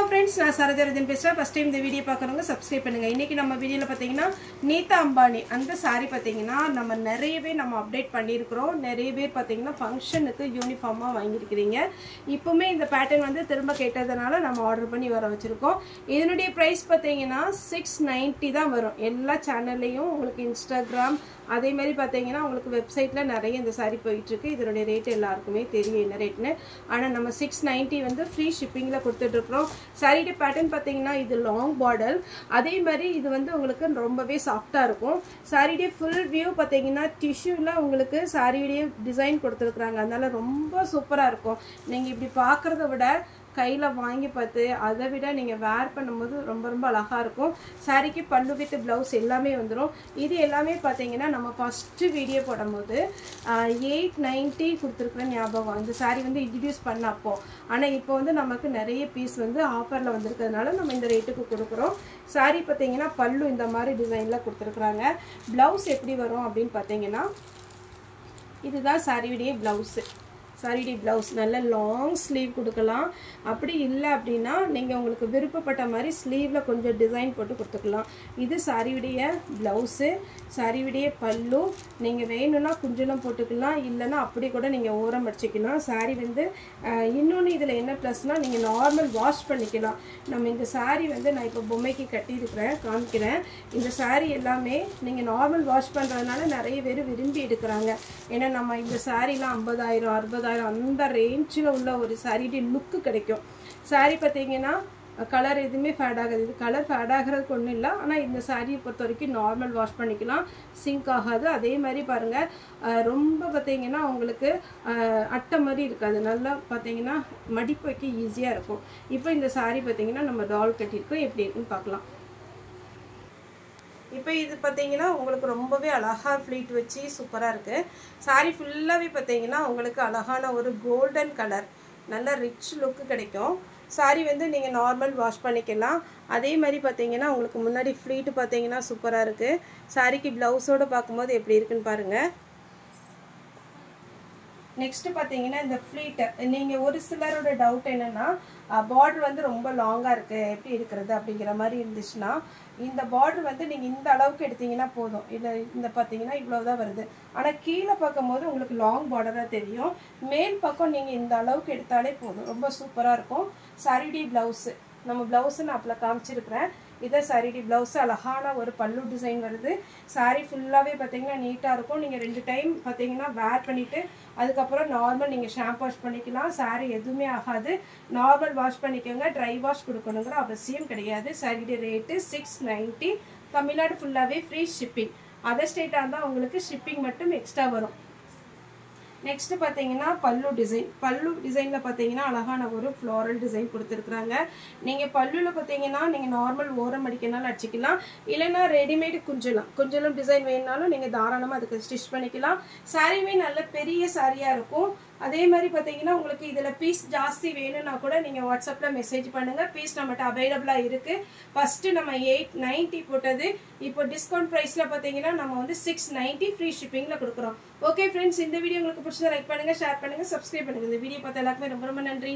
friends, நான் சரஜரதன் பேசுறேன். First time இந்த வீடியோ பார்க்கறவங்க சப்ஸ்கிரைப் பண்ணுங்க. இன்னைக்கு நம்ம வீடியோல பாத்தீங்கன்னா நீதா அம்பானி அந்த saree பாத்தீங்கன்னா நம்ம நிறையவே அப்டேட் பண்ணியிருக்கோம். நிறைய பேர் பாத்தீங்கன்னா ஃபங்க்ஷனுக்கு யூனிஃபார்மா வாங்கியிருக்கீங்க. இப்போமே இந்த பேட்டர்ன் வந்து திரும்ப கேட்டதனால நம்ம ஆர்டர் பண்ணி வர வச்சிருக்கோம். இதனுடைய பிரைஸ் பாத்தீங்கன்னா 690 தான் வரும். எல்லா சேனல்லையும் உங்களுக்கு இன்ஸ்டாகிராம் அதே மாதிரி பாத்தீங்கன்னா உங்களுக்கு வெப்சைட்ல நிறைய இந்த saree போயிட்டு இருக்கு. இதனுடைய ரேட் எல்லாருக்குமே தெரியும் என்ன ரேட்னு. ஆனா நம்ம 690 வந்து ஃப்ரீ ஷிப்பிங்ல கொடுத்துட்டு இருக்கோம். saree பேட்டர்ன் பாத்தீங்கன்னா இது லாங் பார்டர். அதே மாதிரி இது வந்து உங்களுக்கு ரொம்பவே சாஃப்ட்டா இருக்கும். saree ஃபுல் வியூ பாத்தீங்கன்னா டிஷ்யூல உங்களுக்கு saree டிசைன் கொடுத்துருக்காங்க. அதனால ரொம்ப சூப்பரா இருக்கும். நீங்க இப்படி பாக்குறத விட கையில வாங்கி பார்த்து அதை விட நீங்க வேர் பண்ணும்போது ரொம்ப ரொம்ப அழகா இருக்கும். சாரிக்கு பல்லு வித் பிளவுஸ் எல்லாமே வந்துடும். இது எல்லாமே பாத்தீங்கன்னா நம்ம ஃபர்ஸ்ட் வீடியோ போடும்போது 890 கொடுத்துருக்குற ஞாபகம். இந்த சாரி வந்து இன்ட்ரடியூஸ் பண்ணப்போ. ஆனா இப்போ வந்து நமக்கு நிறைய பீஸ் வந்து ஆஃபர்ல வந்திருக்கிறதுனால நம்ம இந்த ரேட்டுக்கு கொடுக்குறோம். சாரி பாத்தீங்கன்னா பல்லு இந்த மாதிரி டிசைன்ல கொடுத்துருக்குறாங்க. பிளவுஸ் எப்படி வரும் அப்படின்னு பாத்தீங்கன்னா இதுதான் சாரியுடைய பிளவுஸ். சாரி பிளவுஸ் நல்ல லாங் ஸ்லீவ் கொடுக்கலாம். அப்படி இல்லை அப்படின்னா நீங்கள் உங்களுக்கு விருப்பப்பட்ட மாதிரி ஸ்லீவில் கொஞ்சம் டிசைன் போட்டு கொடுத்துக்கலாம். இது சாரியுடைய ப்ளவுஸு, சாரியுடைய பல்லு. நீங்கள் வேணும்னா குஞ்சலம் போட்டுக்கலாம், இல்லைன்னா அப்படி கூட நீங்கள் ஓரம் அடிச்சிக்கலாம். சாரி வந்து இன்னொன்று இதில் என்ன ப்ளஸ்னால் நீங்கள் நார்மல் வாஷ் பண்ணிக்கலாம். நம்ம இந்த சாரி வந்து நான் இப்போ பொம்மைக்கு கட்டியிருக்கிறேன், காமிக்கிறேன். இந்த சாரி எல்லாமே நீங்கள் நார்மல் வாஷ் பண்ணுறதுனால நிறைய பேர் விரும்பி எடுக்கிறாங்க. ஏன்னா நம்ம இந்த சாரிலாம் 50,000 60,000 அந்த ரேஞ்சில் உள்ள ஒரு சாரியுடைய லுக்கு கிடைக்கும். சாரி பார்த்தீங்கன்னா கலர் எதுவுமே ஃபேட் ஆகாது. இது கலர் ஃபேட் ஆகிறதுக்கு ஒன்றும் இல்லை. ஆனால் இந்த சாரியை பொறுத்த வரைக்கும் நார்மல் வாஷ் பண்ணிக்கலாம், சிங்க் ஆகாது. அதே மாதிரி பாருங்கள் ரொம்ப பார்த்தீங்கன்னா உங்களுக்கு அட்டை மாதிரி இருக்காது. நல்லா பார்த்தீங்கன்னா மடிப்பு வைக்க ஈஸியாக இருக்கும். இப்போ இந்த சாரி பார்த்தீங்கன்னா நம்ம டால் கட்டியிருக்கோம். எப்படி இருக்குன்னு பார்க்கலாம். இப்போ இது பார்த்தீங்கன்னா உங்களுக்கு ரொம்பவே அழகாக ஃப்ளீட் வச்சு சூப்பராக இருக்குது. சாரி ஃபுல்லாகவே பார்த்தீங்கன்னா உங்களுக்கு அழகான ஒரு கோல்டன் கலர் நல்ல ரிச் லுக்கு கிடைக்கும். சாரி வந்து நீங்கள் நார்மல் வாஷ் பண்ணிக்கலாம். அதே மாதிரி பார்த்தீங்கன்னா உங்களுக்கு முன்னாடி ஃப்ளீட்டு பார்த்தீங்கன்னா சூப்பராக இருக்குது. சாரிக்கு ப்ளவுஸோடு பார்க்கும்போது எப்படி இருக்குன்னு பாருங்கள். நெக்ஸ்ட் பார்த்தீங்கன்னா இந்த ஃப்ளீட் நீங்கள் ஒரு சிலரோட டவுட் என்னென்னா பார்டர் வந்து ரொம்ப லாங்காக இருக்குது எப்படி இருக்கிறது அப்படிங்கிற மாதிரி இருந்துச்சுன்னா இந்த பார்டர் வந்து நீங்கள் இந்த அளவுக்கு எடுத்தீங்கன்னா போதும். இந்த பார்த்தீங்கன்னா இவ்வளோதான் வருது. ஆனால் கீழே பார்க்கும்போது உங்களுக்கு லாங் பார்டராக தெரியும். மேல் பக்கம் நீங்கள் இந்த அளவுக்கு எடுத்தாலே போதும். ரொம்ப சூப்பராக இருக்கும். சாரியுடைய ப்ளவுஸு நம்ம ப்ளவுஸு நான் அப்போ காமிச்சிருக்கிறேன். இதை சாரியுடைய ப்ளவுஸு அழகான ஒரு பல்லு டிசைன் வருது. சாரி ஃபுல்லாகவே பார்த்தீங்கன்னா நீட்டாக இருக்கும். நீங்கள் 2 டைம் பார்த்தீங்கன்னா வேர் பண்ணிவிட்டு அதுக்கப்புறம் நார்மல் நீங்கள் ஷாம்பு வாஷ் பண்ணிக்கலாம். சாரி எதுவுமே ஆகாது. நார்மல் வாஷ் பண்ணிக்கோங்க. ட்ரை வாஷ் கொடுக்கணுங்கிற அவசியம் கிடையாது. சாரியுடைய ரேட்டு 690. தமிழ்நாடு ஃபுல்லாகவே ஃப்ரீ ஷிப்பிங். அதர் ஸ்டேட்டாக இருந்தால் உங்களுக்கு ஷிப்பிங் மட்டும் எக்ஸ்ட்ரா வரும். நெக்ஸ்ட் பார்த்தீங்கன்னா பல்லு டிசைன். பல்லு டிசைனில் பார்த்தீங்கன்னா அழகான ஒரு ஃப்ளோரல் டிசைன் கொடுத்துருக்குறாங்க. நீங்கள் பல்லுவில் பார்த்தீங்கன்னா நீங்கள் நார்மல் ஓரம் அடிக்கனாலும் அடிச்சிக்கலாம், இல்லைன்னா ரெடிமேடு குஞ்சலம் டிசைன் வேணுனாலும் நீங்கள் தாராளமாக அதுக்கு ஸ்டிச் பண்ணிக்கலாம். சாரியுமே நல்ல பெரிய சாரியாக இருக்கும். அதே மாதிரி பார்த்தீங்கன்னா உங்களுக்கு இதில் பீஸ் ஜாஸ்தி வேணும்னா கூட நீங்கள் வாட்ஸ்அப்பில் மெசேஜ் பண்ணுங்கள். பீஸ் நம்மகிட்ட அவைலபிளாக இருக்குது. ஃபஸ்ட்டு நம்ம 890 போட்டது இப்போ டிஸ்கவுண்ட் ப்ரைஸில் பார்த்தீங்கன்னா நம்ம வந்து 690 ஃப்ரீ ஷிப்பிங்கில் கொடுக்குறோம். ஓகே ஃப்ரெண்ட்ஸ், இந்த வீடியோ உங்களுக்கு பிடிச்சதை லைக் பண்ணுங்கள், ஷேர் பண்ணுங்கள், சப்ஸ்கிரைப் பண்ணுங்கள். இந்த வீடியோ பார்த்த எல்லாருக்குமே ரொம்ப ரொம்ப நன்றி.